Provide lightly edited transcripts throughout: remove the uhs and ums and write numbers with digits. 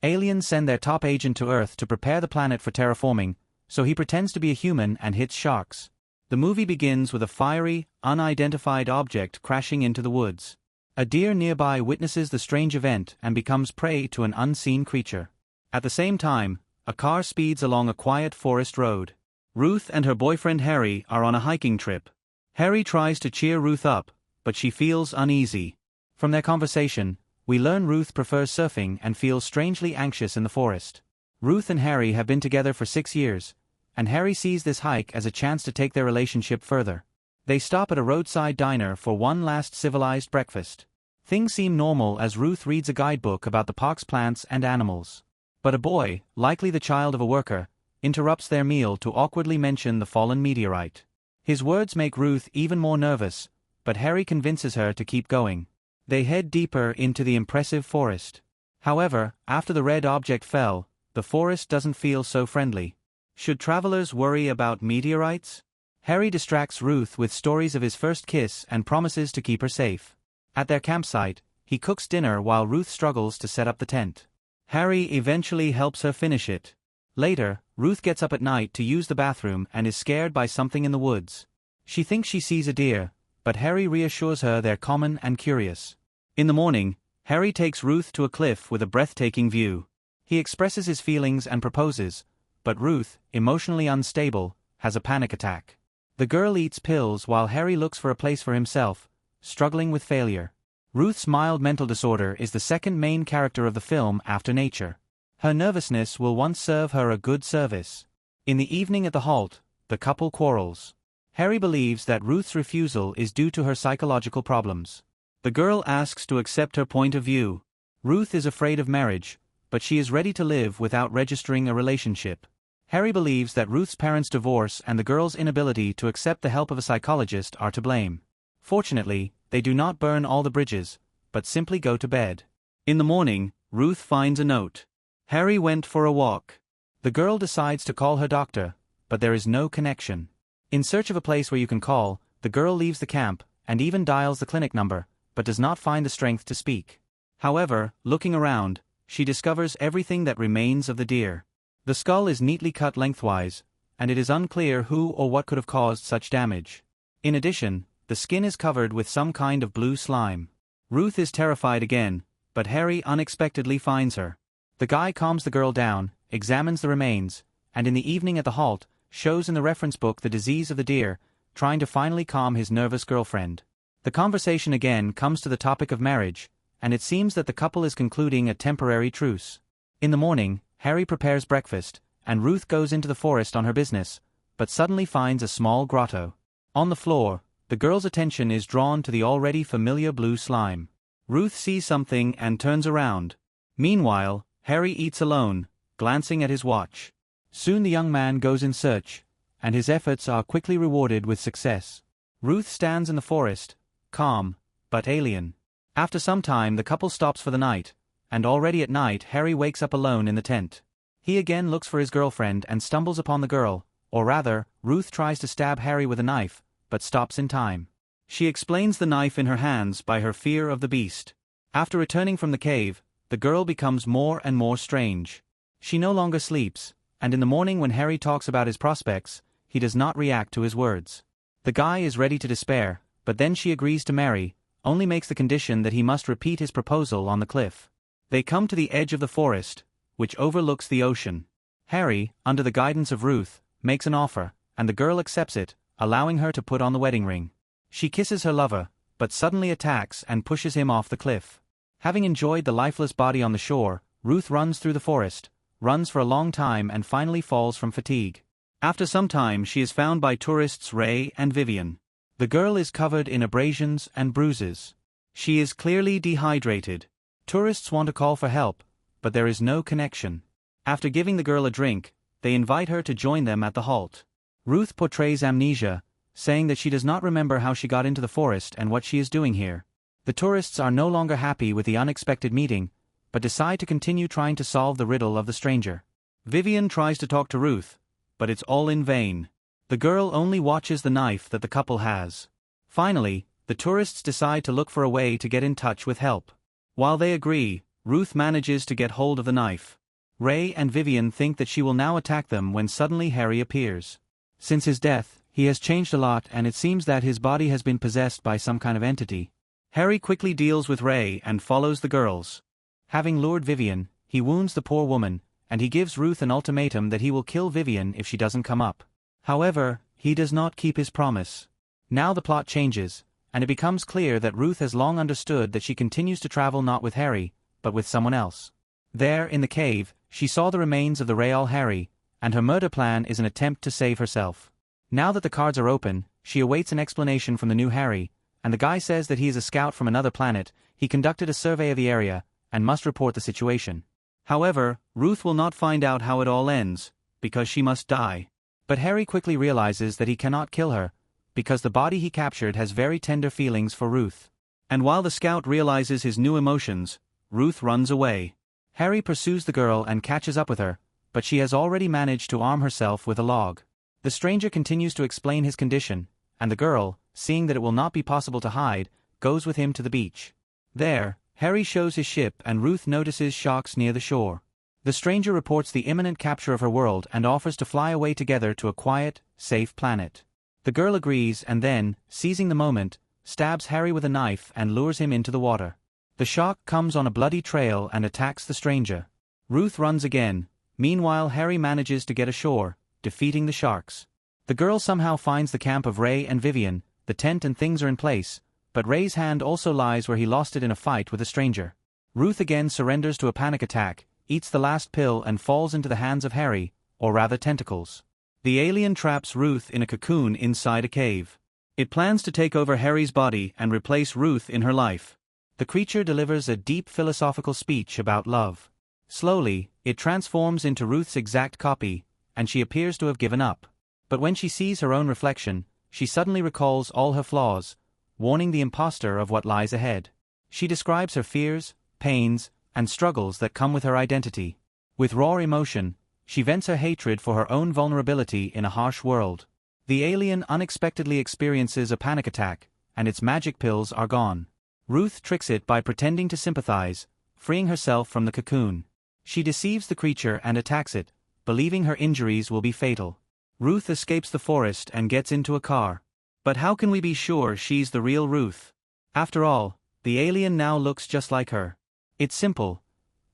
Aliens send their top agent to Earth to prepare the planet for terraforming, so he pretends to be a human and hits sharks. The movie begins with a fiery, unidentified object crashing into the woods. A deer nearby witnesses the strange event and becomes prey to an unseen creature. At the same time, a car speeds along a quiet forest road. Ruth and her boyfriend Harry are on a hiking trip. Harry tries to cheer Ruth up, but she feels uneasy. From their conversation, we learn Ruth prefers surfing and feels strangely anxious in the forest. Ruth and Harry have been together for 6 years, and Harry sees this hike as a chance to take their relationship further. They stop at a roadside diner for one last civilized breakfast. Things seem normal as Ruth reads a guidebook about the park's plants and animals. But a boy, likely the child of a worker, interrupts their meal to awkwardly mention the fallen meteorite. His words make Ruth even more nervous, but Harry convinces her to keep going. They head deeper into the impressive forest. However, after the red object fell, the forest doesn't feel so friendly. Should travelers worry about meteorites? Harry distracts Ruth with stories of his first kiss and promises to keep her safe. At their campsite, he cooks dinner while Ruth struggles to set up the tent. Harry eventually helps her finish it. Later, Ruth gets up at night to use the bathroom and is scared by something in the woods. She thinks she sees a deer, but Harry reassures her they're common and curious. In the morning, Harry takes Ruth to a cliff with a breathtaking view. He expresses his feelings and proposes, but Ruth, emotionally unstable, has a panic attack. The girl eats pills while Harry looks for a place for himself, struggling with failure. Ruth's mild mental disorder is the second main character of the film after nature. Her nervousness will once serve her a good service. In the evening at the halt, the couple quarrels. Harry believes that Ruth's refusal is due to her psychological problems. The girl asks to accept her point of view. Ruth is afraid of marriage, but she is ready to live without registering a relationship. Harry believes that Ruth's parents' divorce and the girl's inability to accept the help of a psychologist are to blame. Fortunately, they do not burn all the bridges, but simply go to bed. In the morning, Ruth finds a note. Harry went for a walk. The girl decides to call her doctor, but there is no connection. In search of a place where you can call, the girl leaves the camp, and even dials the clinic number, but does not find the strength to speak. However, looking around, she discovers everything that remains of the deer. The skull is neatly cut lengthwise, and it is unclear who or what could have caused such damage. In addition, the skin is covered with some kind of blue slime. Ruth is terrified again, but Harry unexpectedly finds her. The guy calms the girl down, examines the remains, and in the evening at the halt, shows in the reference book the disease of the deer, trying to finally calm his nervous girlfriend. The conversation again comes to the topic of marriage, and it seems that the couple is concluding a temporary truce. In the morning, Harry prepares breakfast, and Ruth goes into the forest on her business, but suddenly finds a small grotto. On the floor, the girl's attention is drawn to the already familiar blue slime. Ruth sees something and turns around. Meanwhile, Harry eats alone, glancing at his watch. Soon the young man goes in search, and his efforts are quickly rewarded with success. Ruth stands in the forest, calm, but alien. After some time the couple stops for the night, and already at night Harry wakes up alone in the tent. He again looks for his girlfriend and stumbles upon the girl, or rather, Ruth tries to stab Harry with a knife, but stops in time. She explains the knife in her hands by her fear of the beast. After returning from the cave, the girl becomes more and more strange. She no longer sleeps, and in the morning when Harry talks about his prospects, he does not react to his words. The guy is ready to despair, but then she agrees to marry, only makes the condition that he must repeat his proposal on the cliff. They come to the edge of the forest, which overlooks the ocean. Harry, under the guidance of Ruth, makes an offer, and the girl accepts it, allowing her to put on the wedding ring. She kisses her lover, but suddenly attacks and pushes him off the cliff. Having enjoyed the lifeless body on the shore, Ruth runs through the forest, runs for a long time and finally falls from fatigue. After some time she is found by tourists Ray and Vivian. The girl is covered in abrasions and bruises. She is clearly dehydrated. Tourists want to call for help, but there is no connection. After giving the girl a drink, they invite her to join them at the halt. Ruth portrays amnesia, saying that she does not remember how she got into the forest and what she is doing here. The tourists are no longer happy with the unexpected meeting, but decide to continue trying to solve the riddle of the stranger. Vivian tries to talk to Ruth, but it's all in vain. The girl only watches the knife that the couple has. Finally, the tourists decide to look for a way to get in touch with help. While they agree, Ruth manages to get hold of the knife. Ray and Vivian think that she will now attack them when suddenly Harry appears. Since his death, he has changed a lot and it seems that his body has been possessed by some kind of entity. Harry quickly deals with Ray and follows the girls. Having lured Vivian, he wounds the poor woman, and he gives Ruth an ultimatum that he will kill Vivian if she doesn't come up. However, he does not keep his promise. Now the plot changes, and it becomes clear that Ruth has long understood that she continues to travel not with Harry, but with someone else. There, in the cave, she saw the remains of the real Harry, and her murder plan is an attempt to save herself. Now that the cards are open, she awaits an explanation from the new Harry, and the guy says that he is a scout from another planet, he conducted a survey of the area, and must report the situation. However, Ruth will not find out how it all ends, because she must die. But Harry quickly realizes that he cannot kill her, because the body he captured has very tender feelings for Ruth. And while the scout realizes his new emotions, Ruth runs away. Harry pursues the girl and catches up with her, but she has already managed to arm herself with a log. The stranger continues to explain his condition, and the girl, seeing that it will not be possible to hide, goes with him to the beach. There, Harry shows his ship and Ruth notices sharks near the shore. The stranger reports the imminent capture of her world and offers to fly away together to a quiet, safe planet. The girl agrees and then, seizing the moment, stabs Harry with a knife and lures him into the water. The shark comes on a bloody trail and attacks the stranger. Ruth runs again. Meanwhile, Harry manages to get ashore, defeating the sharks. The girl somehow finds the camp of Ray and Vivian, the tent and things are in place, but Ray's hand also lies where he lost it in a fight with a stranger. Ruth again surrenders to a panic attack, eats the last pill and falls into the hands of Harry, or rather tentacles. The alien traps Ruth in a cocoon inside a cave. It plans to take over Harry's body and replace Ruth in her life. The creature delivers a deep philosophical speech about love. Slowly, it transforms into Ruth's exact copy, and she appears to have given up. But when she sees her own reflection, she suddenly recalls all her flaws, warning the imposter of what lies ahead. She describes her fears, pains, and struggles that come with her identity. With raw emotion, she vents her hatred for her own vulnerability in a harsh world. The alien unexpectedly experiences a panic attack, and its magic pills are gone. Ruth tricks it by pretending to sympathize, freeing herself from the cocoon. She deceives the creature and attacks it, believing her injuries will be fatal. Ruth escapes the forest and gets into a car. But how can we be sure she's the real Ruth? After all, the alien now looks just like her. It's simple.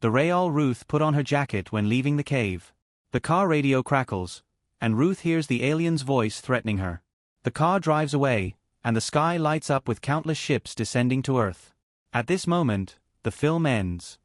The real Ruth put on her jacket when leaving the cave. The car radio crackles, and Ruth hears the alien's voice threatening her. The car drives away, and the sky lights up with countless ships descending to Earth. At this moment, the film ends.